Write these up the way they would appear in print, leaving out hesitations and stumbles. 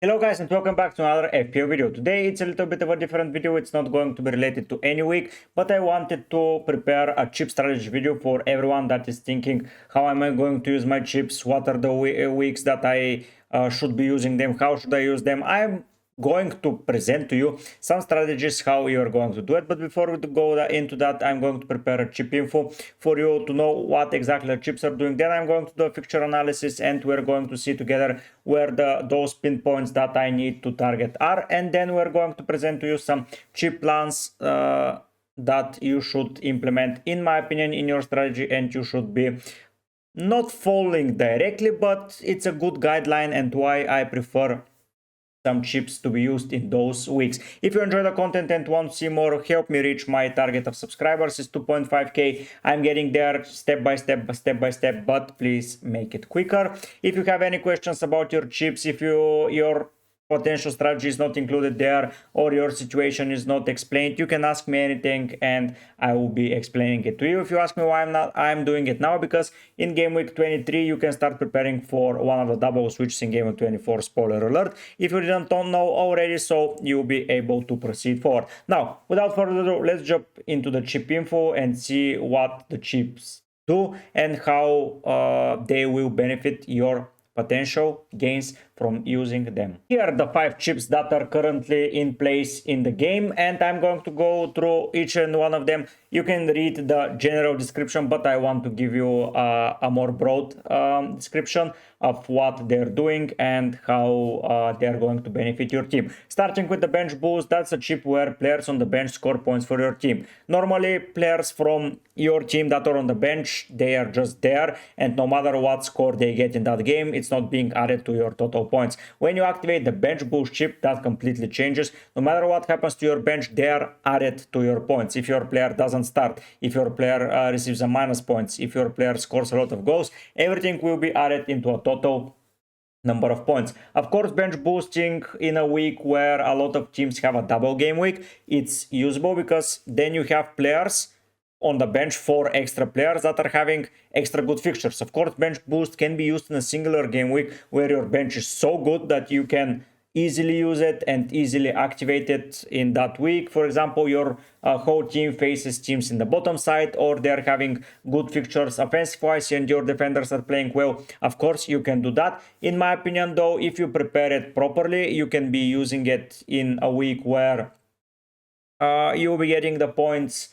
Hello guys and welcome back to another FPL video. Today it's a little bit of a different video. It's not going to be related to any week, but I wanted to prepare a chip strategy video for everyone that is thinking how am I going to use my chips, what are the weeks that I should be using them, how should I use them. I'm going to present to you some strategies how you are going to do it, but before we go into that, I'm going to prepare a chip info for you to know what exactly the chips are doing. Then I'm going to do a fixture analysis and we're going to see together where those pinpoints that I need to target are, and then we're going to present to you some chip plans that you should implement, in my opinion, in your strategy, and you should be not following directly, but it's a good guideline and why I prefer some chips to be used in those weeks. If you enjoy the content and want to see more, help me reach my target of subscribers is 2.5k. I'm getting there step by step, but please make it quicker. If you have any questions about your chips, if your potential strategy is not included there or your situation is not explained, you can ask me anything and I will be explaining it to you. If you ask me why I'm doing it now, because in game week 23 you can start preparing for one of the double switches in game week 24. Spoiler alert if you didn't know already, so you'll be able to proceed forward. Now without further ado, let's jump into the chip info and see what the chips do and how they will benefit your potential gains from using them. Here are the 5 chips that are currently in place in the game, and I'm going to go through each and one of them. You can read the general description, but I want to give you a more broad description of what they're doing and how they're going to benefit your team. Starting with the bench boost, that's a chip where players on the bench score points for your team. Normally, players from your team that are on the bench, they are just there, and no matter what score they get in that game, it's not being added to your total points. When you activate the bench boost chip, that completely changes. No matter what happens to your bench, they are added to your points. If your player doesn't start, if your player receives a minus points, if your player scores a lot of goals, everything will be added into a total number of points. Of course, bench boosting in a week where a lot of teams have a double game week, it's usable because then you have players on the bench, 4 extra players that are having extra good fixtures. Of course, bench boost can be used in a singular game week where your bench is so good that you can easily use it and easily activate it in that week. For example, your whole team faces teams in the bottom side, or they're having good fixtures offensive wise and your defenders are playing well. Of course, you can do that. In my opinion, though, if you prepare it properly, you can be using it in a week where you'll be getting the points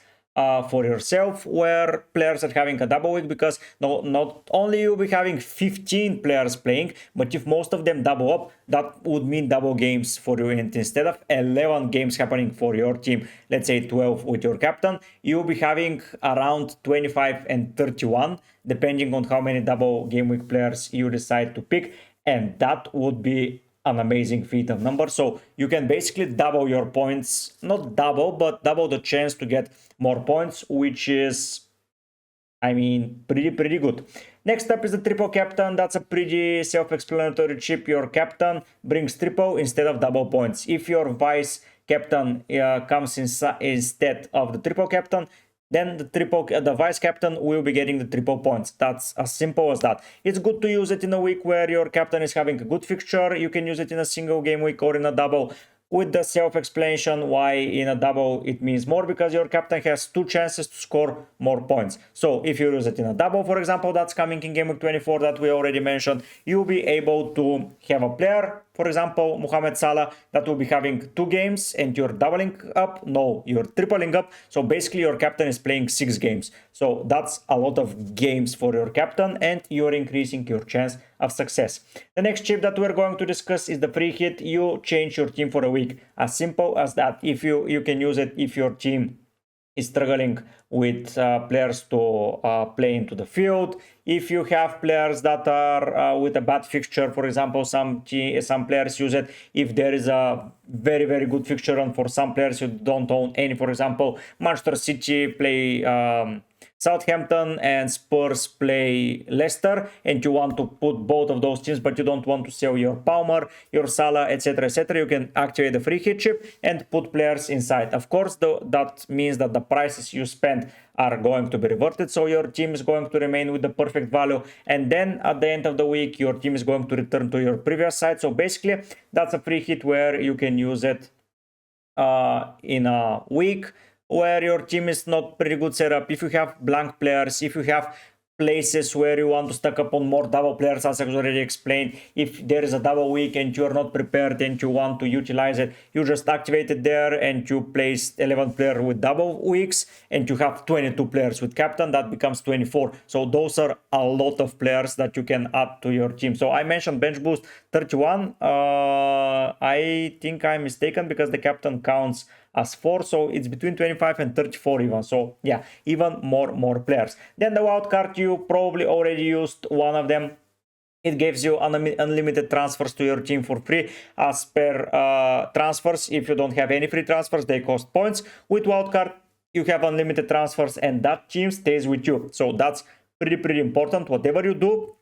for yourself, where players are having a double week, because not only you'll be having 15 players playing, but if most of them double up, that would mean double games for you. And instead of 11 games happening for your team, let's say 12 with your captain, you'll be having around 25 and 31, depending on how many double game week players you decide to pick, and that would be an amazing feat of numbers. So you can basically double your points, not double, but double the chance to get more points, which is, I mean, pretty good. Next up is the triple captain. That's a pretty self-explanatory chip. Your captain brings triple instead of double points. If your vice captain comes instead of the triple captain, then the vice captain will be getting the triple points. That's as simple as that. It's good to use it in a week where your captain is having a good fixture. You can use it in a single game week or in a double, with the self-explanation why in a double it means more, because your captain has 2 chances to score more points. So if you use it in a double, for example, that's coming in game week 24 that we already mentioned, you'll be able to have a player, for example, Mohamed Salah, that will be having 2 games and you're doubling up. No, you're tripling up. So basically your captain is playing 6 games. So that's a lot of games for your captain and you're increasing your chance of success. The next chip that we're going to discuss is the free hit. You change your team for a week. As simple as that. If you can use it if your team is struggling with players to play into the field. If you have players that are with a bad fixture, for example, some players use it if there is a very good fixture, and for some players you don't own any. For example, Manchester City play Southampton and Spurs play Leicester, and you want to put both of those teams, but you don't want to sell your Palmer, your Salah, etc., etc., you can activate the free hit chip and put players inside. Of course, that means that the prices you spend are going to be reverted, so your team is going to remain with the perfect value, and then at the end of the week your team is going to return to your previous side. So basically that's a free hit where you can use it in a week where your team is not pretty good setup. If you have blank players, if you have places where you want to stack up on more double players, as I already explained, if there is a double week and you're not prepared and you want to utilize it, you just activate it there and you place 11 players with double weeks and you have 22 players with captain, that becomes 24. So those are a lot of players that you can add to your team. So I mentioned bench boost 31. I think I'm mistaken because the captain counts as 4, so it's between 25 and 34 even. So yeah, even more players. Then the wildcard, you probably already used one of them. It gives you unlimited transfers to your team for free as per transfers. If you don't have any free transfers, they cost points. With wildcard, you have unlimited transfers and that team stays with you. So that's pretty important. Whatever you do,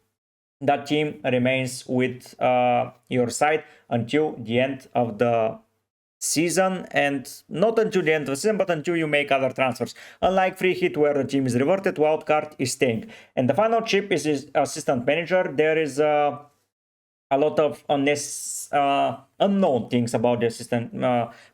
that team remains with your side until the end of the season, and not until the end of the season, but until you make other transfers. Unlike free hit where the team is reverted, wildcard is staying. And the final chip is assistant manager. There is a lot of unknown things about the assistant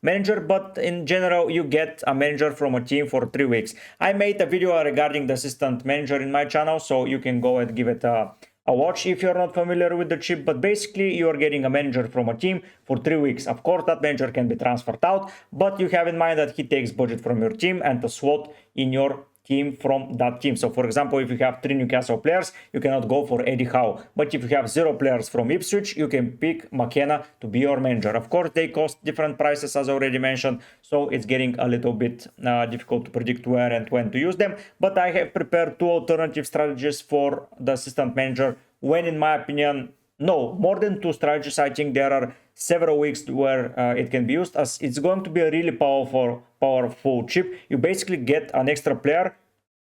manager, but in general you get a manager from a team for 3 weeks. I made a video regarding the assistant manager in my channel, so you can go and give it a watch if you're not familiar with the chip. But basically you are getting a manager from a team for 3 weeks. Of course that manager can be transferred out, but you have in mind that he takes budget from your team and a slot in your team from that team. So for example, if you have 3 Newcastle players, you cannot go for Eddie Howe, but if you have 0 players from Ipswich, you can pick McKenna to be your manager. Of course they cost different prices, as already mentioned, so it's getting a little bit difficult to predict where and when to use them. But I have prepared 2 alternative strategies for the assistant manager, when in my opinion, no, more than 2 strategies. I think there are several weeks where it can be used, as it's going to be a really powerful chip. You basically get an extra player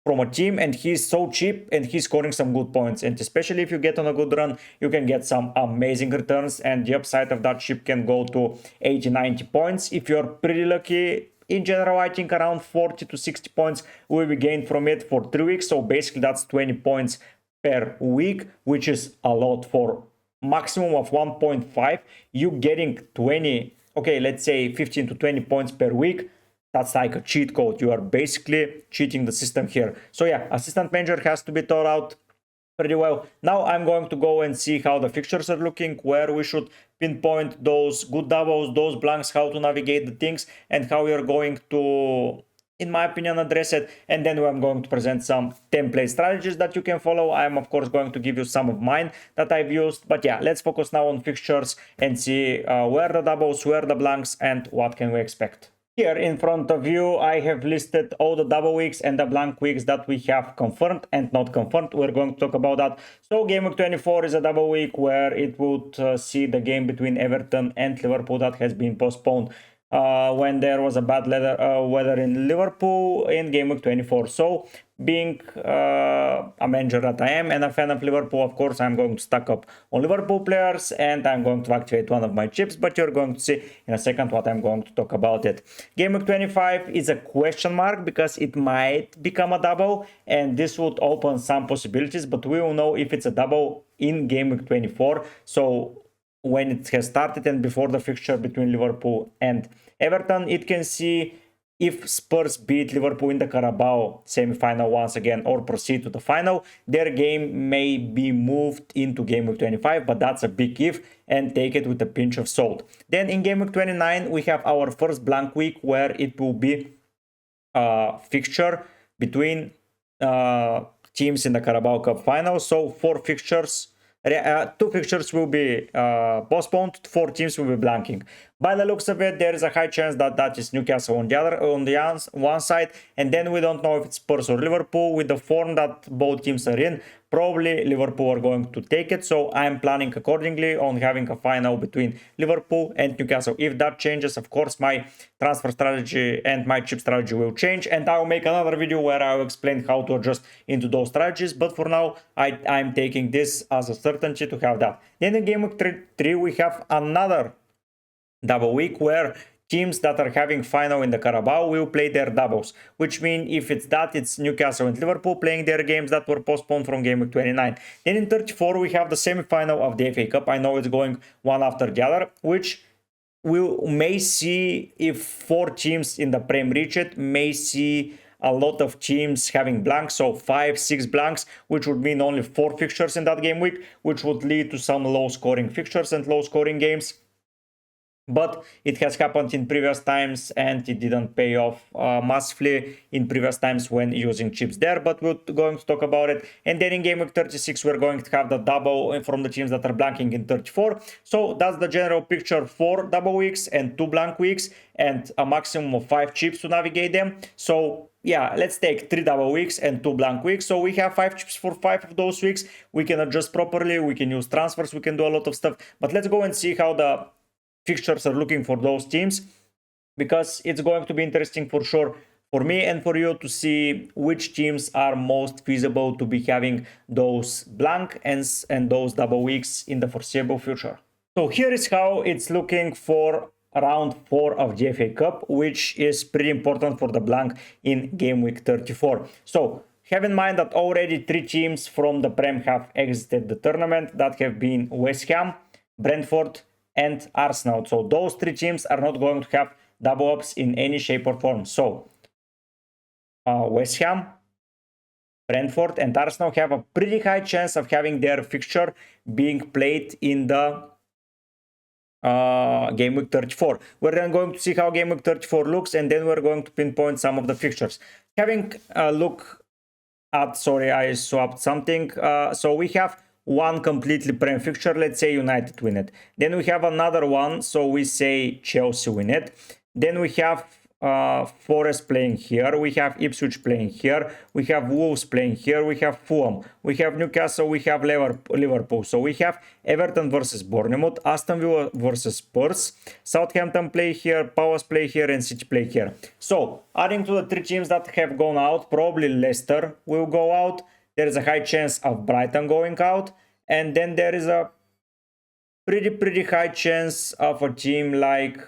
from a team and he's so cheap and he's scoring some good points, and especially if you get on a good run, you can get some amazing returns, and the upside of that chip can go to 80-90 points if you're pretty lucky. In general, I think around 40 to 60 points will be gained from it for 3 weeks. So basically that's 20 points per week, which is a lot. For maximum of 1.5, you getting 20, okay, let's say 15 to 20 points per week. That's like a cheat code. You are basically cheating the system here. So yeah, assistant manager has to be thought out pretty well. Now I'm going to go and see how the fixtures are looking, where we should pinpoint those good doubles, those blanks, how to navigate the things, and how you're going to, in my opinion, address it. And then I'm going to present some template strategies that you can follow. I'm of course going to give you some of mine that I've used, but yeah, let's focus now on fixtures and see where the doubles, where the blanks, and what can we expect. Here in front of you, I have listed all the double weeks and the blank weeks that we have confirmed and not confirmed. We're going to talk about that. So game week 24 is a double week where it would see the game between Everton and Liverpool that has been postponed when there was a bad weather in Liverpool in game week 24. So being a manager that I am and a fan of Liverpool, of course I'm going to stack up on Liverpool players and I'm going to activate one of my chips, but you're going to see in a second what I'm going to talk about it. Game week 25 is a question mark because it might become a double, and this would open some possibilities, but we will know if it's a double in game week 24. So when it has started and before the fixture between Liverpool and Everton, it can see if Spurs beat Liverpool in the Carabao semi-final once again or proceed to the final, their game may be moved into game week 25, but that's a big if, and take it with a pinch of salt. Then in game week 29, we have our first blank week where it will be a fixture between teams in the Carabao Cup final. So 4 fixtures. 2 fixtures will be postponed, 4 teams will be blanking. By the looks of it, there is a high chance that that is Newcastle on the one side, and then we don't know if it's Spurs or Liverpool. With the form that both teams are in, probably Liverpool are going to take it. So I'm planning accordingly on having a final between Liverpool and Newcastle. If that changes, of course, my transfer strategy and my chip strategy will change, and I will make another video where I will explain how to adjust into those strategies. But for now, I'm taking this as a certainty to have that. Then in game week 3, we have another double week where teams that are having final in the Carabao will play their doubles, which means if it's Newcastle and Liverpool playing their games that were postponed from game week 29. Then in 34 we have the semi-final of the FA Cup. I know it's going one after the other, which we may see if 4 teams in the Prem reach it, may see a lot of teams having blanks, so 5-6 blanks, which would mean only 4 fixtures in that game week, which would lead to some low scoring fixtures and low scoring games. But it has happened in previous times and it didn't pay off massively in previous times when using chips there, but we're going to talk about it. And then in game week 36 we're going to have the double from the teams that are blanking in 34. So that's the general picture: 4 double weeks and 2 blank weeks and a maximum of 5 chips to navigate them. So yeah, let's take 3 double weeks and 2 blank weeks. So we have 5 chips for 5 of those weeks. We can adjust properly, we can use transfers, we can do a lot of stuff. But let's go and see how the fixtures are looking for those teams, because it's going to be interesting for sure for me and for you to see which teams are most feasible to be having those blank ends and those double weeks in the foreseeable future. So here is how it's looking for round 4 of the FA Cup, which is pretty important for the blank in game week 34. So have in mind that already 3 teams from the Prem have exited the tournament. That have been West Ham, Brentford and Arsenal. So those 3 teams are not going to have double ups in any shape or form. So West Ham, Brentford and Arsenal have a pretty high chance of having their fixture being played in the game week 34. We're then going to see how game week 34 looks, and then we're going to pinpoint some of the fixtures. Having a look at, sorry, I swapped something. So we have one completely Prem fixture. Let's say United win it. Then we have another one, so we say Chelsea win it. Then we have Forest playing here, we have Ipswich playing here, we have Wolves playing here, we have Fulham, we have Newcastle, we have Liverpool. So we have Everton versus Bournemouth, Aston Villa versus Spurs, Southampton play here, Palace play here and City play here. So adding to the 3 teams that have gone out, probably Leicester will go out. There is a high chance of Brighton going out, and then there is a pretty high chance of a team like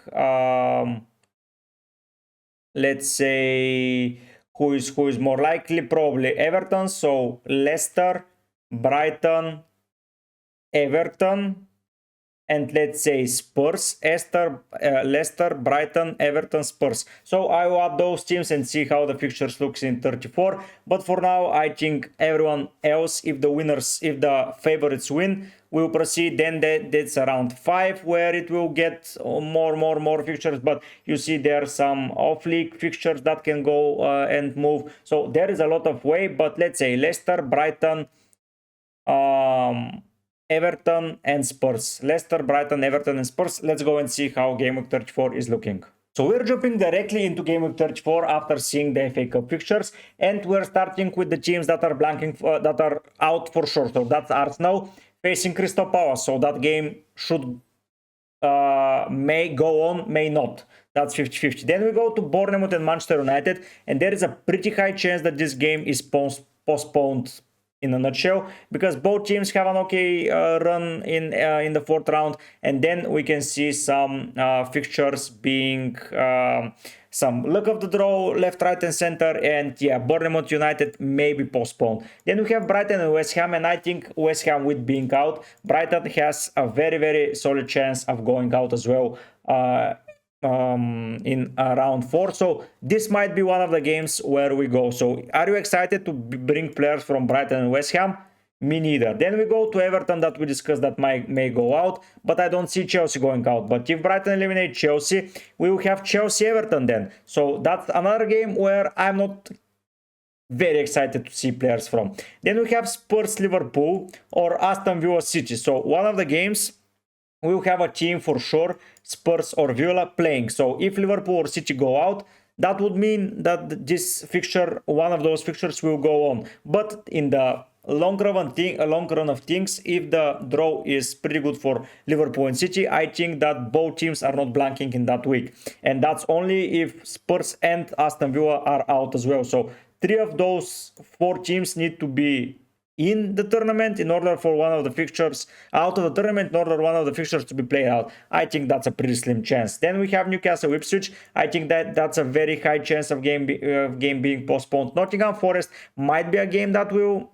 let's say who is more likely, probably Everton. So Leicester, Brighton, Everton, and let's say Spurs, Leicester, Brighton, Everton, Spurs. So I will add those teams and see how the fixtures looks in 34. But for now, I think everyone else, if the favorites win, will proceed. Then that's around 5 where it will get more fixtures. But you see there are some off-league fixtures that can go and move. So there is a lot of way. But let's say Leicester, Brighton, Everton and Spurs. Leicester, Brighton, Everton and Spurs. Let's go and see how game week 34 is looking. So we're jumping directly into game week 34 after seeing the FA Cup fixtures, and we're starting with the teams that are blanking, that are out for sure. So that's Arsenal facing Crystal Palace. So that game should may go on, may not. That's 50-50. Then we go to Bournemouth and Manchester United, and there is a pretty high chance that this game is postponed in a nutshell, because both teams have an okay run in the 4th round, and then we can see some fixtures being some luck of the draw, left, right and center, and yeah, Bournemouth United may be postponed. Then we have Brighton and West Ham, and I think West Ham with being out, Brighton has a very solid chance of going out as well in round 4. So this might be one of the games where we go. So are you excited to bring players from Brighton and West Ham? Me neither. Then we go to Everton that we discussed that may go out, but I don't see Chelsea going out. But if Brighton eliminate Chelsea, we will have Chelsea Everton then. So that's another game where I'm not very excited to see players from. Then we have Spurs Liverpool or Aston Villa City. So one of the games we will have a team for sure, Spurs or Villa, playing. So if Liverpool or City go out, that would mean that this fixture, one of those fixtures will go on. But in the long run of things, if the draw is pretty good for Liverpool and City, I think that both teams are not blanking in that week, and that's only if Spurs and Aston Villa are out as well. So 3 of those 4 teams need to be in the tournament in order for one of the fixtures out of the tournament, in order one of the fixtures to be played out. I think that's a pretty slim chance. Then we have Newcastle Ipswich. I think that's a very high chance of game being postponed. Nottingham Forest might be a game that will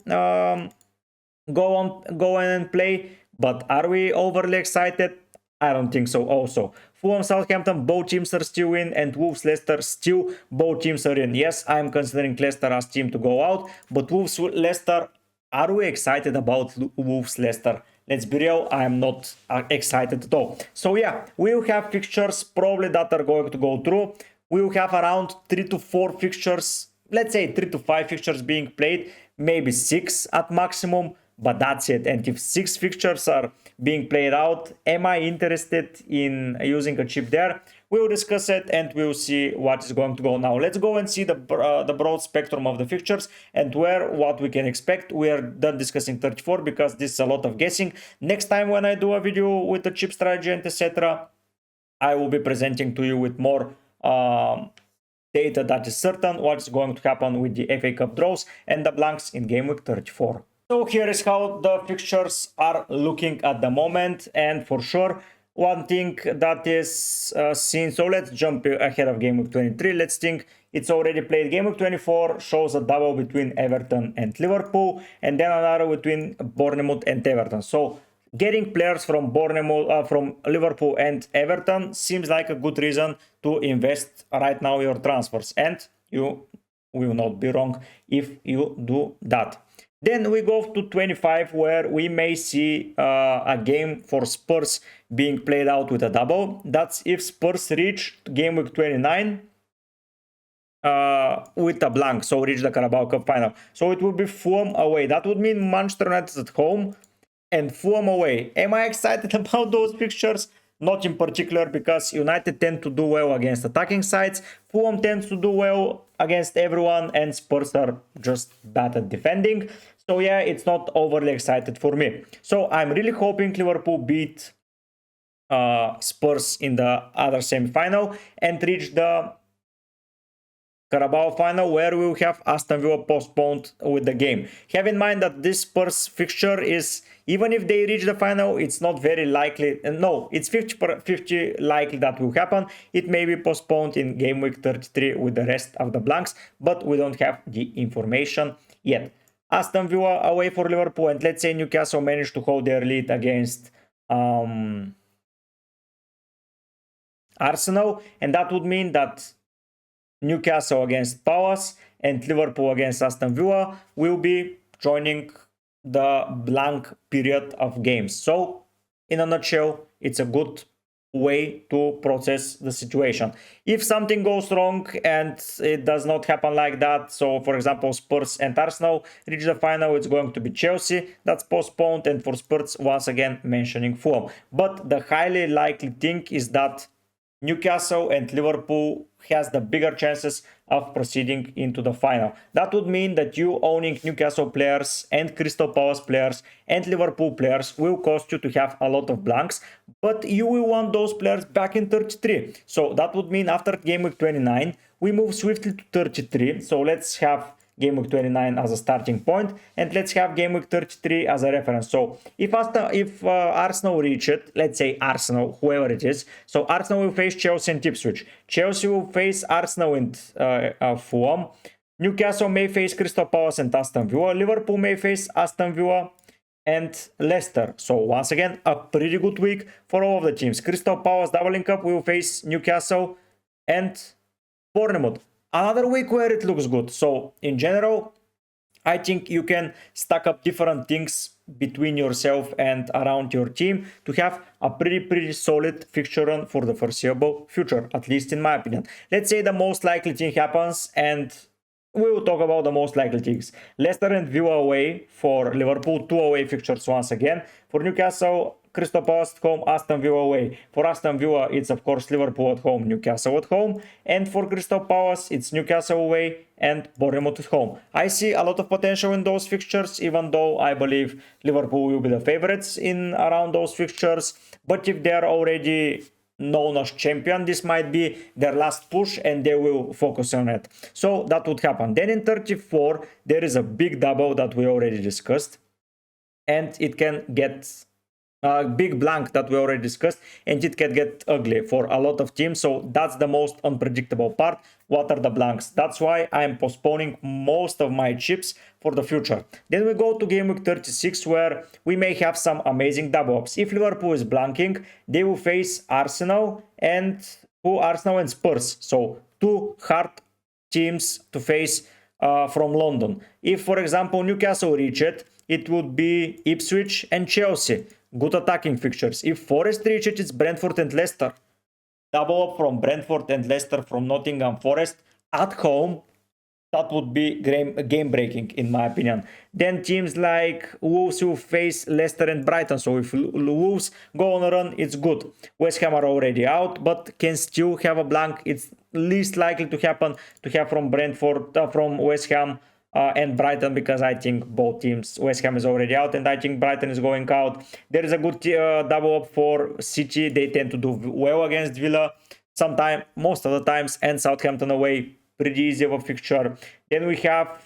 go in and play, but are we overly excited? I don't think so. Also, Fulham Southampton, both teams are still in, and Wolves Leicester, still both teams are in. Yes, I'm considering Leicester as team to go out, but Wolves Leicester, are we excited about Wolves Leicester? Let's be real, I am not excited at all. So yeah, we'll have fixtures probably that are going to go through. We'll have around 3 to 4 fixtures, let's say 3 to 5 fixtures being played, maybe 6 at maximum, but that's it. And if 6 fixtures are being played out, am I interested in using a chip there? We'll discuss it and we'll see what is going to go. Now let's go and see the broad spectrum of the fixtures and what we can expect. We are done discussing 34 because this is a lot of guessing. Next time when I do a video with the chip strategy and etc., I will be presenting to you with more data that is certain what's going to happen with the FA Cup draws and the blanks in game week 34. So here is how the fixtures are looking at the moment, and for sure one thing that is seen. So let's jump ahead of game week 23. Let's think it's already played. Game week 24 shows a double between Everton and Liverpool, and then another between Bournemouth and Everton. So getting players from from Liverpool and Everton seems like a good reason to invest right now your transfers, and you will not be wrong if you do that. Then we go to 25, where we may see a game for Spurs being played out with a double. That's if Spurs reach game week 29 with a blank, so reach the Carabao Cup final. So it will be Fulham away. That would mean Manchester United at home and Fulham away. Am I excited about those fixtures? Not in particular, because United tend to do well against attacking sides, Fulham tends to do well against everyone, and Spurs are just bad at defending. So yeah, it's not overly excited for me. So I'm really hoping Liverpool beat Spurs in the other semi-final and reach the Carabao final, where we will have Aston Villa postponed with the game. Have in mind that this Spurs fixture is, even if they reach the final, it's not very likely. No, it's 50-50 likely that will happen. It may be postponed in game week 33 with the rest of the blanks, but we don't have the information yet. Aston Villa away for Liverpool, and let's say Newcastle managed to hold their lead against Arsenal, and that would mean that Newcastle against Palace and Liverpool against Aston Villa will be joining the blank period of games. So in a nutshell, it's a good way to process the situation. If something goes wrong and it does not happen like that, so for example Spurs and Arsenal reach the final, it's going to be Chelsea that's postponed, and for Spurs once again mentioning Fulham. But the highly likely thing is that Newcastle and Liverpool has the bigger chances of proceeding into the final. That would mean that you owning Newcastle players and Crystal Palace players and Liverpool players will cost you to have a lot of blanks, but you will want those players back in 33. So that would mean after game week 29, we move swiftly to 33. So let's have game week 29 as a starting point, and let's have game week 33 as a reference. So if Arsenal reach it, let's say Arsenal, whoever it is, so Arsenal will face Chelsea and Ipswich. Chelsea will face Arsenal and Fulham. Newcastle may face Crystal Palace and Aston Villa. Liverpool may face Aston Villa and Leicester. So once again, a pretty good week for all of the teams. Crystal Palace doubling up will face Newcastle and Bournemouth. Another week where it looks good. So in general, I think you can stack up different things between yourself and around your team to have a pretty solid fixture run for the foreseeable future, at least in my opinion. Let's say the most likely thing happens, and we will talk about the most likely things. Leicester and Villa away for Liverpool, 2 away fixtures once again. For Newcastle, Crystal Palace at home, Aston Villa away. For Aston Villa, it's of course Liverpool at home, Newcastle at home. And for Crystal Palace, it's Newcastle away and Bournemouth at home. I see a lot of potential in those fixtures, even though I believe Liverpool will be the favorites in around those fixtures. But if they're already known as champion, this might be their last push and they will focus on it. So that would happen. Then in 34, there is a big double that we already discussed. And it can get a big blank that we already discussed, and it can get ugly for a lot of teams. So that's the most unpredictable part. What are the blanks? That's why I'm postponing most of my chips for the future. Then we go to game week 36, where we may have some amazing double ups. If Liverpool is blanking, they will face Arsenal and Spurs. So two hard teams to face from London. If, for example, Newcastle reach it, it would be Ipswich and Chelsea. Good attacking fixtures. If Forest reach it, it's Brentford and Leicester. Double up from Brentford and Leicester from Nottingham Forest at home. That would be game breaking in my opinion. Then teams like Wolves will face Leicester and Brighton. So if Wolves go on a run, it's good. West Ham are already out, but can still have a blank. It's least likely to happen to have from from West Ham and Brighton, because I think both teams, West Ham is already out and I think Brighton is going out. There is a good double up for City. They tend to do well against Villa most of the times, and Southampton away, pretty easy of a fixture. Then we have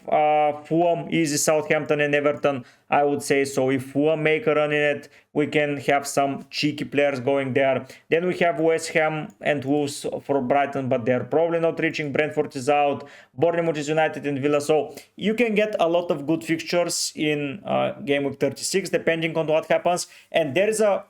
Fulham, easy, Southampton and Everton, I would say. So if Fulham make a run in it, we can have some cheeky players going there. Then we have West Ham and Wolves for Brighton, but they're probably not reaching. Brentford is out, Bournemouth is United and Villa. So you can get a lot of good fixtures in game week 36, depending on what happens. And there is a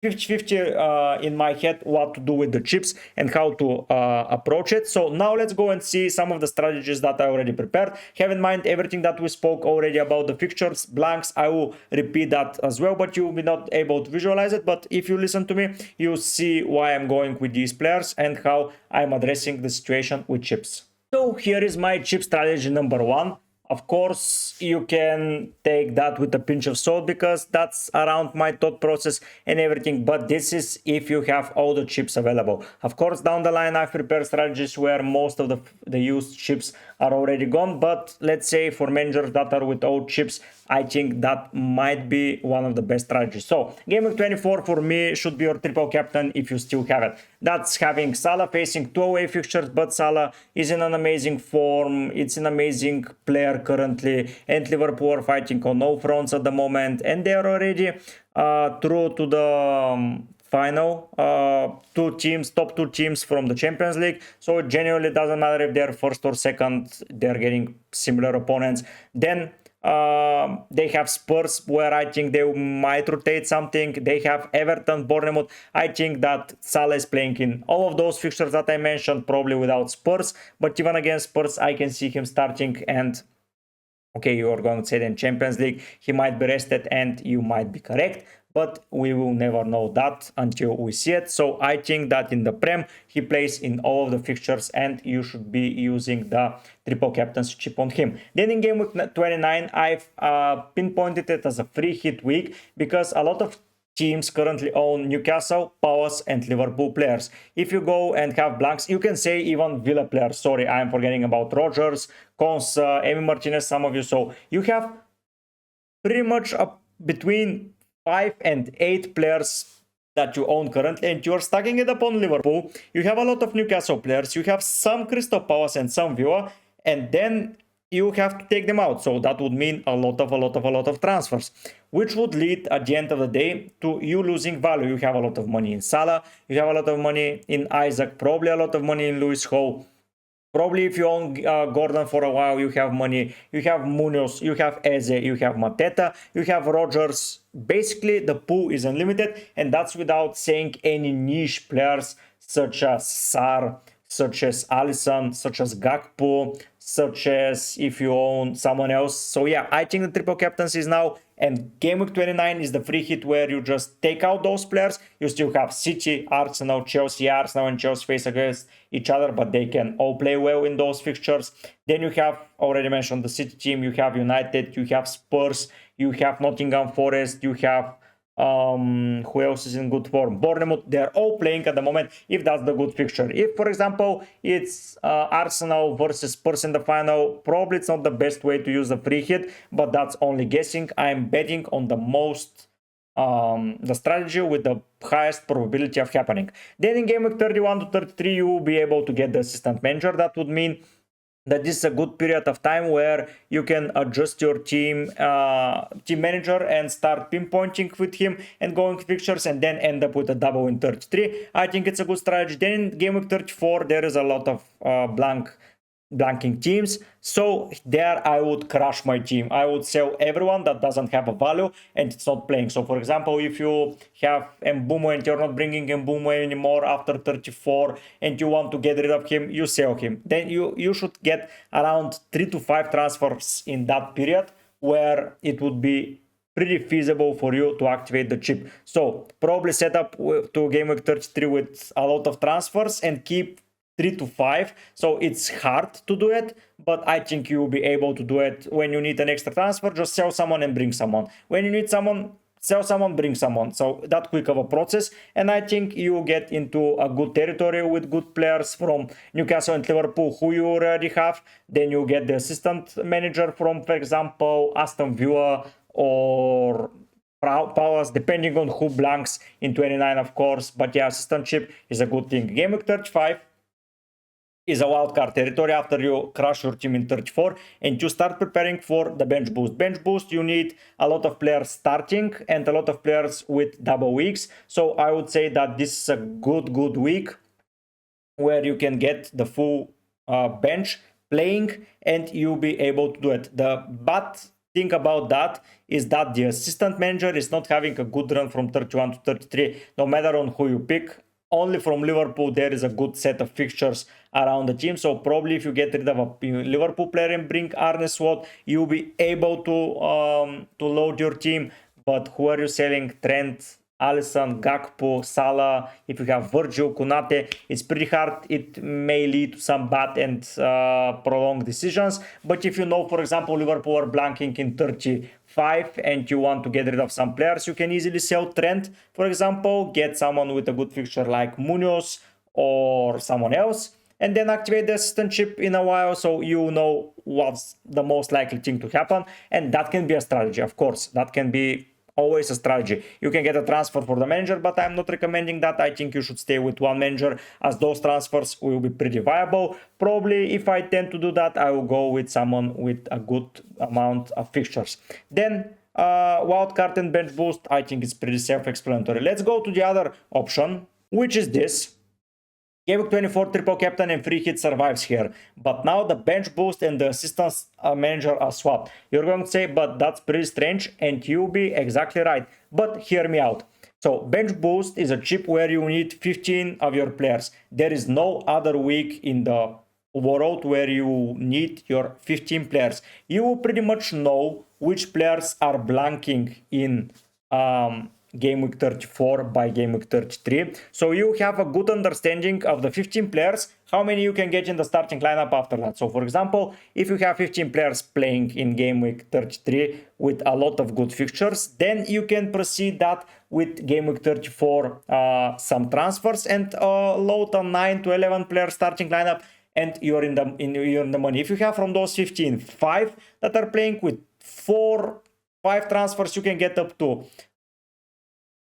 50-50 in my head what to do with the chips and how to approach it. So now let's go and see some of the strategies that I already prepared. Have in mind everything that we spoke already about the fixtures, blanks. I will repeat that as well, but you will be not able to visualize it. But if you listen to me, you'll see why I'm going with these players and how I'm addressing the situation with chips. So here is my chip strategy number 1. Of course, you can take that with a pinch of salt because that's around my thought process and everything. But this is if you have all the chips available. Of course, down the line, I've prepared strategies where most of the used chips are already gone. But let's say for managers that are with old chips, I think that might be one of the best strategies. So game week 24 for me should be your triple captain if you still have it. That's having Salah facing 2 away fixtures, but Salah is in an amazing form. It's an amazing player currently, and Liverpool are fighting on no fronts at the moment, and they are already through to the final top two teams from the Champions League. So it genuinely doesn't matter if they're first or second, they're getting similar opponents. Then they have Spurs, where I think they might rotate something. They have Everton, Bournemouth. I think that Salah is playing in all of those fixtures that I mentioned, probably without Spurs, but even against Spurs I can see him starting. And okay, you are going to say then Champions League he might be rested, and you might be correct, but we will never know that until we see it. So I think that in the Prem he plays in all of the fixtures, and you should be using the triple captaincy chip on him. Then in game week 29, I've pinpointed it as a free hit week because a lot of teams currently own Newcastle, Palace and Liverpool players. If you go and have blanks, you can say even Villa players. Sorry, I'm forgetting about Rodgers, Konsa, Emi Martinez, some of you. So you have pretty much between 5 and 8 players that you own currently, and you're stacking it upon Liverpool. You have a lot of Newcastle players, you have some Crystal Palace and some Villa, and then you have to take them out. So that would mean a lot of transfers, which would lead at the end of the day to you losing value. You have a lot of money in Salah, you have a lot of money in Isaac, probably a lot of money in Lewis Hall. Probably if you own Gordon for a while, you have money. You have Munoz, you have Eze, you have Mateta, you have Rodgers. Basically, the pool is unlimited, and that's without saying any niche players such as Sar, such as Alisson, such as Gakpo, such as if you own someone else. So yeah, I think the triple captaincy is now, and game week 29 is the free hit where you just take out those players. You still have City, Arsenal, Chelsea and Chelsea face against each other, but they can all play well in those fixtures. Then you have, already mentioned the City team, you have United, you have Spurs, you have Nottingham Forest, you have Who else is in good form? Bournemouth. They're all playing at the moment, if that's the good fixture. If, for example, it's Arsenal versus Spurs in the final, probably it's not the best way to use the free hit, but that's only guessing. I'm betting on the most the strategy with the highest probability of happening. Then in game week 31 to 33, you will be able to get the assistant manager. That would mean that this is a good period of time where you can adjust your team manager and start pinpointing with him and going fixtures, and then end up with a double in 33. I think it's a good strategy. Then in game week 34, there is a lot of blanking teams, so there I would crush my team. I would sell everyone that doesn't have a value and it's not playing. So for example, if you have Mbumo and you're not bringing Mbumo anymore after 34 and you want to get rid of him, you sell him. Then you should get around 3 to 5 transfers in that period where it would be pretty feasible for you to activate the chip. So probably set up to game week 33 with a lot of transfers and keep 3 to 5. So it's hard to do it, but I think you will be able to do it. When you need an extra transfer, just sell someone and bring someone. When you need someone, sell someone, bring someone. So that quick of a process, and I think you get into a good territory with good players from Newcastle and Liverpool who you already have. Then you get the assistant manager from, for example, Aston Villa or Palace, depending on who blanks in 29, of course. But yeah, assistantship is a good thing. Game week 35 is a wildcard territory after you crush your team in 34 and you start preparing for the bench boost. Bench boost, you need a lot of players starting and a lot of players with double weeks. So I would say that this is a good week where you can get the full bench playing and you'll be able to do it. The bad thing about that is that the assistant manager is not having a good run from 31 to 33, no matter on who you pick. Only from Liverpool there is a good set of fixtures around the team. So probably if you get rid of a Liverpool player and bring Arne Slot, you'll be able to load your team. But who are you selling? Trent, Alisson, Gakpo, Salah. If you have Virgil, Konate, it's pretty hard. It may lead to some bad and prolonged decisions. But if you know, for example, Liverpool are blanking in 35 and you want to get rid of some players, you can easily sell Trent, for example, get someone with a good fixture like Munoz or someone else, and then activate the assistantship in a while so you know what's the most likely thing to happen. And that can be a strategy, of course. That can be always a strategy. You can get a transfer for the manager, but I'm not recommending that. I think you should stay with one manager, as those transfers will be pretty viable. Probably if I tend to do that, I will go with someone with a good amount of fixtures. Then wildcard and bench boost, I think it's pretty self-explanatory. Let's go to the other option, which is this. Game week 24 triple captain and free hit survives here, but now the bench boost and the assistant manager are swapped. You're going to say, but that's pretty strange, and you'll be exactly right. But hear me out. So bench boost is a chip where you need 15 of your players. There is no other week in the world where you need your 15 players. You will pretty much know which players are blanking in game week 34 by game week 33. So you have a good understanding of the 15 players, how many you can get in the starting lineup after that. So for example, if you have 15 players playing in game week 33 with a lot of good fixtures, then you can proceed that with game week 34 some transfers and load a 9 to 11 player starting lineup, and you're in the money. If you have from those 15 5 that are playing with 5 transfers, you can get up to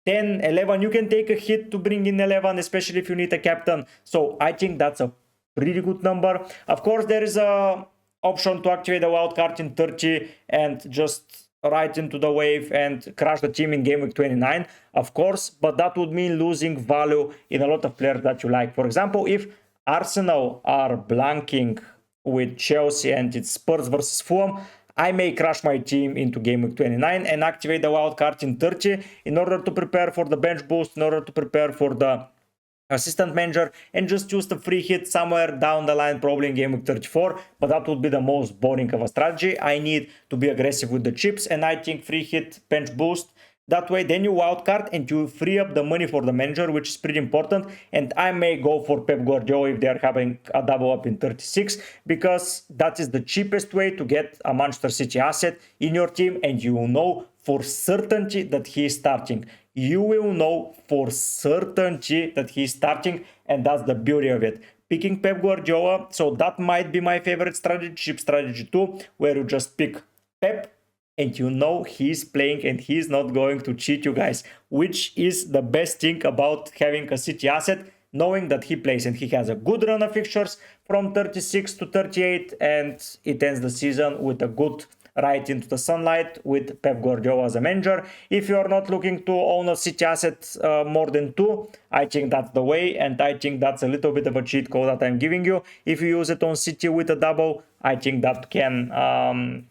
10, 11. You can take a hit to bring in 11, especially if you need a captain. So I think that's a pretty good number. Of course, there is a option to activate the wildcard in 30 and just right into the wave and crash the team in game week 29, of course, but that would mean losing value in a lot of players that you like. For example, if Arsenal are blanking with Chelsea and it's Spurs versus Fulham, I may crash my team into game week 29 and activate the wildcard in 30 in order to prepare for the bench boost, in order to prepare for the assistant manager, and just use the free hit somewhere down the line, probably in game week 34. But that would be the most boring of a strategy. I need to be aggressive with the chips, and I think free hit, bench boost. That way, then you wildcard and you free up the money for the manager, which is pretty important. And I may go for Pep Guardiola if they're having a double up in 36, because that is the cheapest way to get a Manchester City asset in your team, and you will know for certainty that he is starting. you will know for certainty that he's starting, and that's the beauty of it. Picking Pep Guardiola, so that might be my favorite strategy, chip strategy too, where you just pick Pep and you know he's playing and he's not going to cheat you guys, which is the best thing about having a City asset, knowing that he plays and he has a good run of fixtures from 36 to 38, and it ends the season with a good right into the sunlight with Pep Guardiola as a manager. If you are not looking to own a City asset more than 2, I think that's the way, and I think that's a little bit of a cheat code that I'm giving you. If you use it on City with a double, I think that can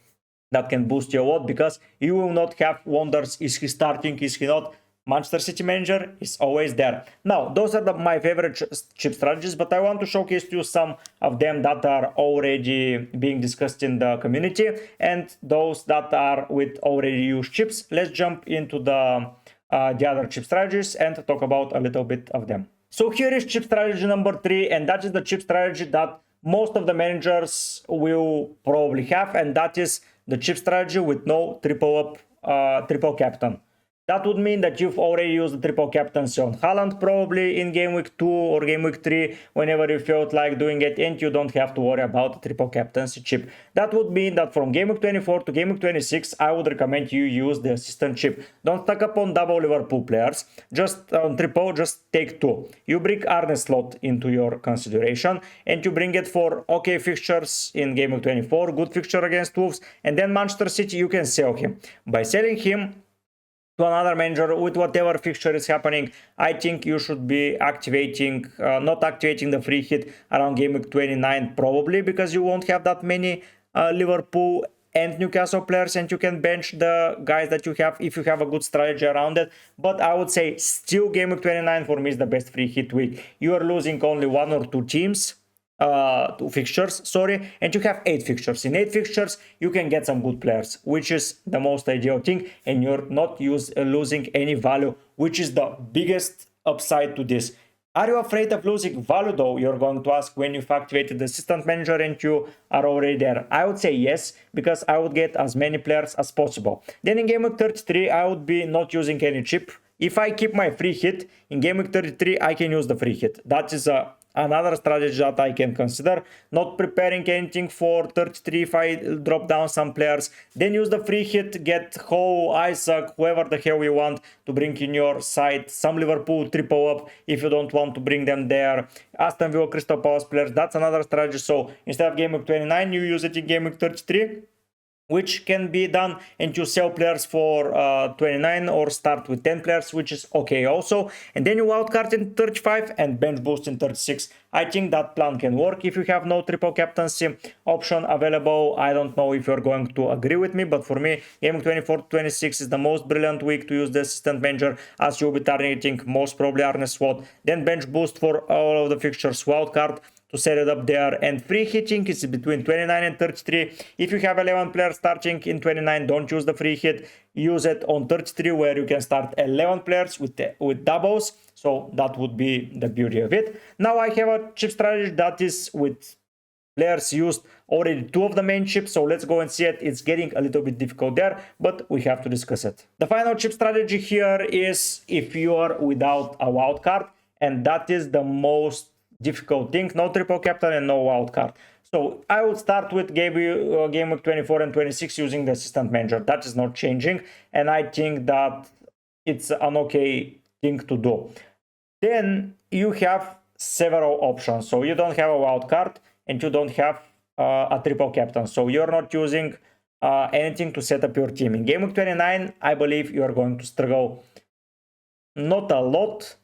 boost you a lot, because you will not have wonders, is he starting, is he not. Manchester City manager is always there. Now, those are my favorite chip strategies, but I want to showcase to you some of them that are already being discussed in the community and those that are with already used chips. Let's jump into the other chip strategies and talk about a little bit of them. So here is chip strategy number 3, and that is the chip strategy that most of the managers will probably have, and that is the chip strategy with no triple captain. That would mean that you've already used the triple captaincy on Haaland probably in game week 2 or game week 3, whenever you felt like doing it, and you don't have to worry about the triple captaincy chip. That would mean that from game week 24 to game week 26, I would recommend you use the assistant chip. Don't stack up on double Liverpool players, just on triple, just take 2. You bring Arne Slot into your consideration, and you bring it for okay fixtures in game week 24, good fixture against Wolves, and then Manchester City, you can sell him. By selling him to another manager with whatever fixture is happening, I think you should be activating, not activating the free hit around game week 29 probably, because you won't have that many Liverpool and Newcastle players, and you can bench the guys that you have if you have a good strategy around it. But I would say still game week 29 for me is the best free hit week. You are losing only 1 or 2 teams, 2 fixtures, sorry, and you have 8 fixtures. In 8 fixtures, you can get some good players, which is the most ideal thing, and you're not losing any value, which is the biggest upside to this. Are you afraid of losing value though? You're going to ask when you've activated the assistant manager and you are already there. I would say yes, because I would get as many players as possible. Then in game week 33, I would be not using any chip. If I keep my free hit, in game week 33, I can use the free hit. That is another strategy that I can consider. Not preparing anything for 33 if I drop down some players. Then use the free hit, get Ho, Isaac, whoever the hell you want to bring in your side. Some Liverpool triple up if you don't want to bring them there. Aston Villa, Crystal Palace players, that's another strategy. So instead of game week 29, you use it in game week 33. Which can be done, and you sell players for 29 or start with 10 players, which is okay also. And then you wildcard in 35 and bench boost in 36. I think that plan can work if you have no triple captaincy option available. I don't know if you're going to agree with me, but for me, game 24 to 26 is the most brilliant week to use the assistant manager, as you'll be targeting most probably Arne Slot. Then bench boost for all of the fixtures, wildcard to set it up there, and free hitting is between 29 and 33. If you have 11 players starting in 29, don't use the free hit, use it on 33 where you can start 11 players with doubles. So that would be the beauty of it. Now I have a chip strategy that is with players used already 2 of the main chips, so let's go and see it. It's getting a little bit difficult there, but we have to discuss it. The final chip strategy here is if you are without a wild card, and that is the most difficult thing. No triple captain and no wild card. So I would start with game week 24 and 26 using the assistant manager. That is not changing, and I think that it's an okay thing to do. Then you have several options. So you don't have a wild card and you don't have a triple captain. So you're not using anything to set up your team. In game week 29, I believe you are going to struggle not a lot,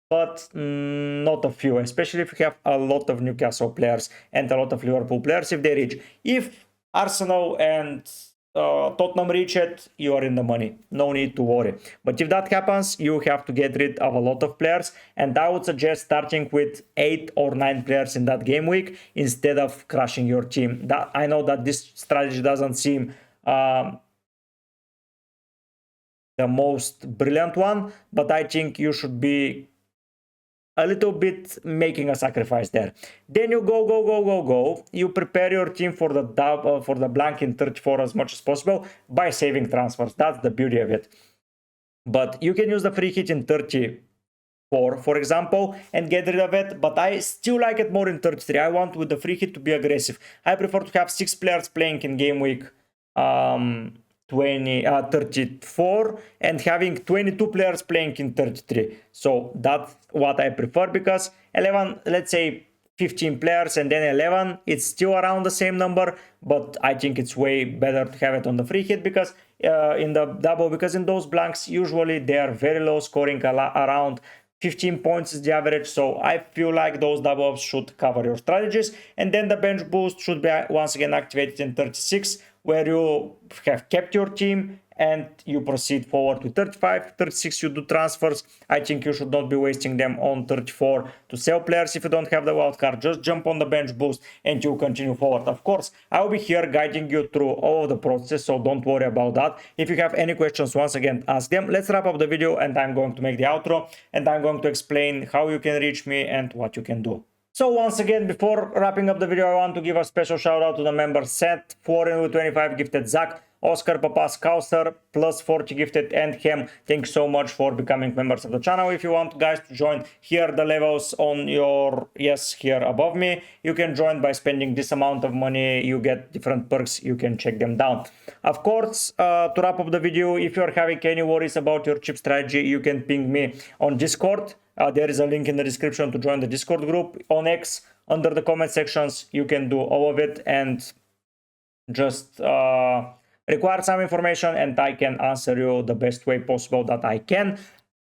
but not a few, especially if you have a lot of Newcastle players and a lot of Liverpool players if they reach. If Arsenal and Tottenham reach it, you are in the money. No need to worry. But if that happens, you have to get rid of a lot of players, and I would suggest starting with 8 or 9 players in that game week instead of crushing your team. I know that this strategy doesn't seem the most brilliant one, but I think you should be a little bit making a sacrifice there. Then you go. You prepare your team for the blank in 34 as much as possible by saving transfers. That's the beauty of it. but you can use the free hit in 34, for example, and get rid of it, but I still like it more in 33. I want with the free hit to be aggressive. I prefer to have 6 players playing in game week 34 and having 22 players playing in 33. So that's what I prefer, because 11, let's say 15 players and then 11, it's still around the same number, but I think it's way better to have it on the free hit, because in the double, because in those blanks usually they are very low scoring, around 15 points is the average. So I feel like those double ups should cover your strategies. And then the bench boost should be once again activated in 36, where you have kept your team and you proceed forward to 35. 36 you do transfers. I think you should not be wasting them on 34 to sell players if you don't have the wild card. Just jump on the bench boost and you continue forward. Of course, I will be here guiding you through all of the process, so don't worry about that. If you have any questions, once again, ask them. Let's wrap up the video and I'm going to make the outro and I'm going to explain how you can reach me and what you can do. So once again, before wrapping up the video, I want to give a special shout out to the members: Set, Foreign with 25 gifted, Zach, Oscar, Papas, Kauser, plus 40 gifted, and Hem. Thanks so much for becoming members of the channel. If you want guys to join, here the levels on your, yes, here above me. You can join by spending this amount of money. You get different perks. You can check them down. Of course, to wrap up the video, if you're having any worries about your chip strategy, you can ping me on Discord. There is a link in the description to join the Discord group. On X, under the comment sections, you can do all of it and just require some information and I can answer you the best way possible that I can.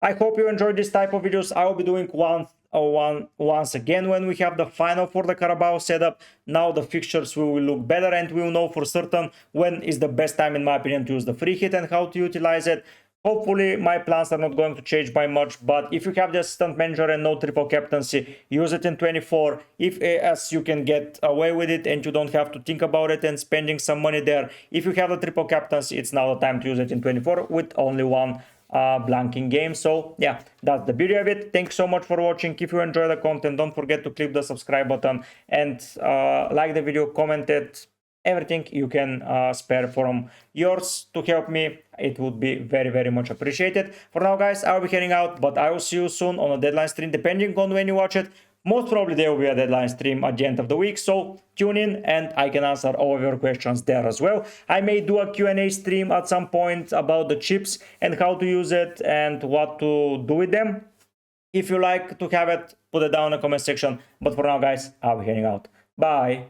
I hope you enjoyed this type of videos. I will be doing once again when we have the final for the Carabao setup. Now the fixtures will look better and we will know for certain when is the best time, in my opinion, to use the free hit and how to utilize it. Hopefully my plans are not going to change by much, but if you have the assistant manager and no triple captaincy, use it in 24 if as you can get away with it and you don't have to think about it and spending some money there. If you have the triple captaincy, it's now the time to use it in 24 with only one blanking game. So yeah, that's the beauty of it. Thanks so much for watching. If you enjoy the content, don't forget to click the subscribe button and like the video, comment it, everything you can spare from yours to help me. It would be very, very much appreciated. For now guys, I'll be heading out, but I will see you soon on a deadline stream, depending on when you watch it. Most probably there will be a deadline stream at the end of the week, so tune in and I can answer all of your questions there as well. I may do a Q&A stream at some point about the chips and how to use it and what to do with them. If you like to have it, put it down in the comment section. But for now guys, I'll be heading out. Bye.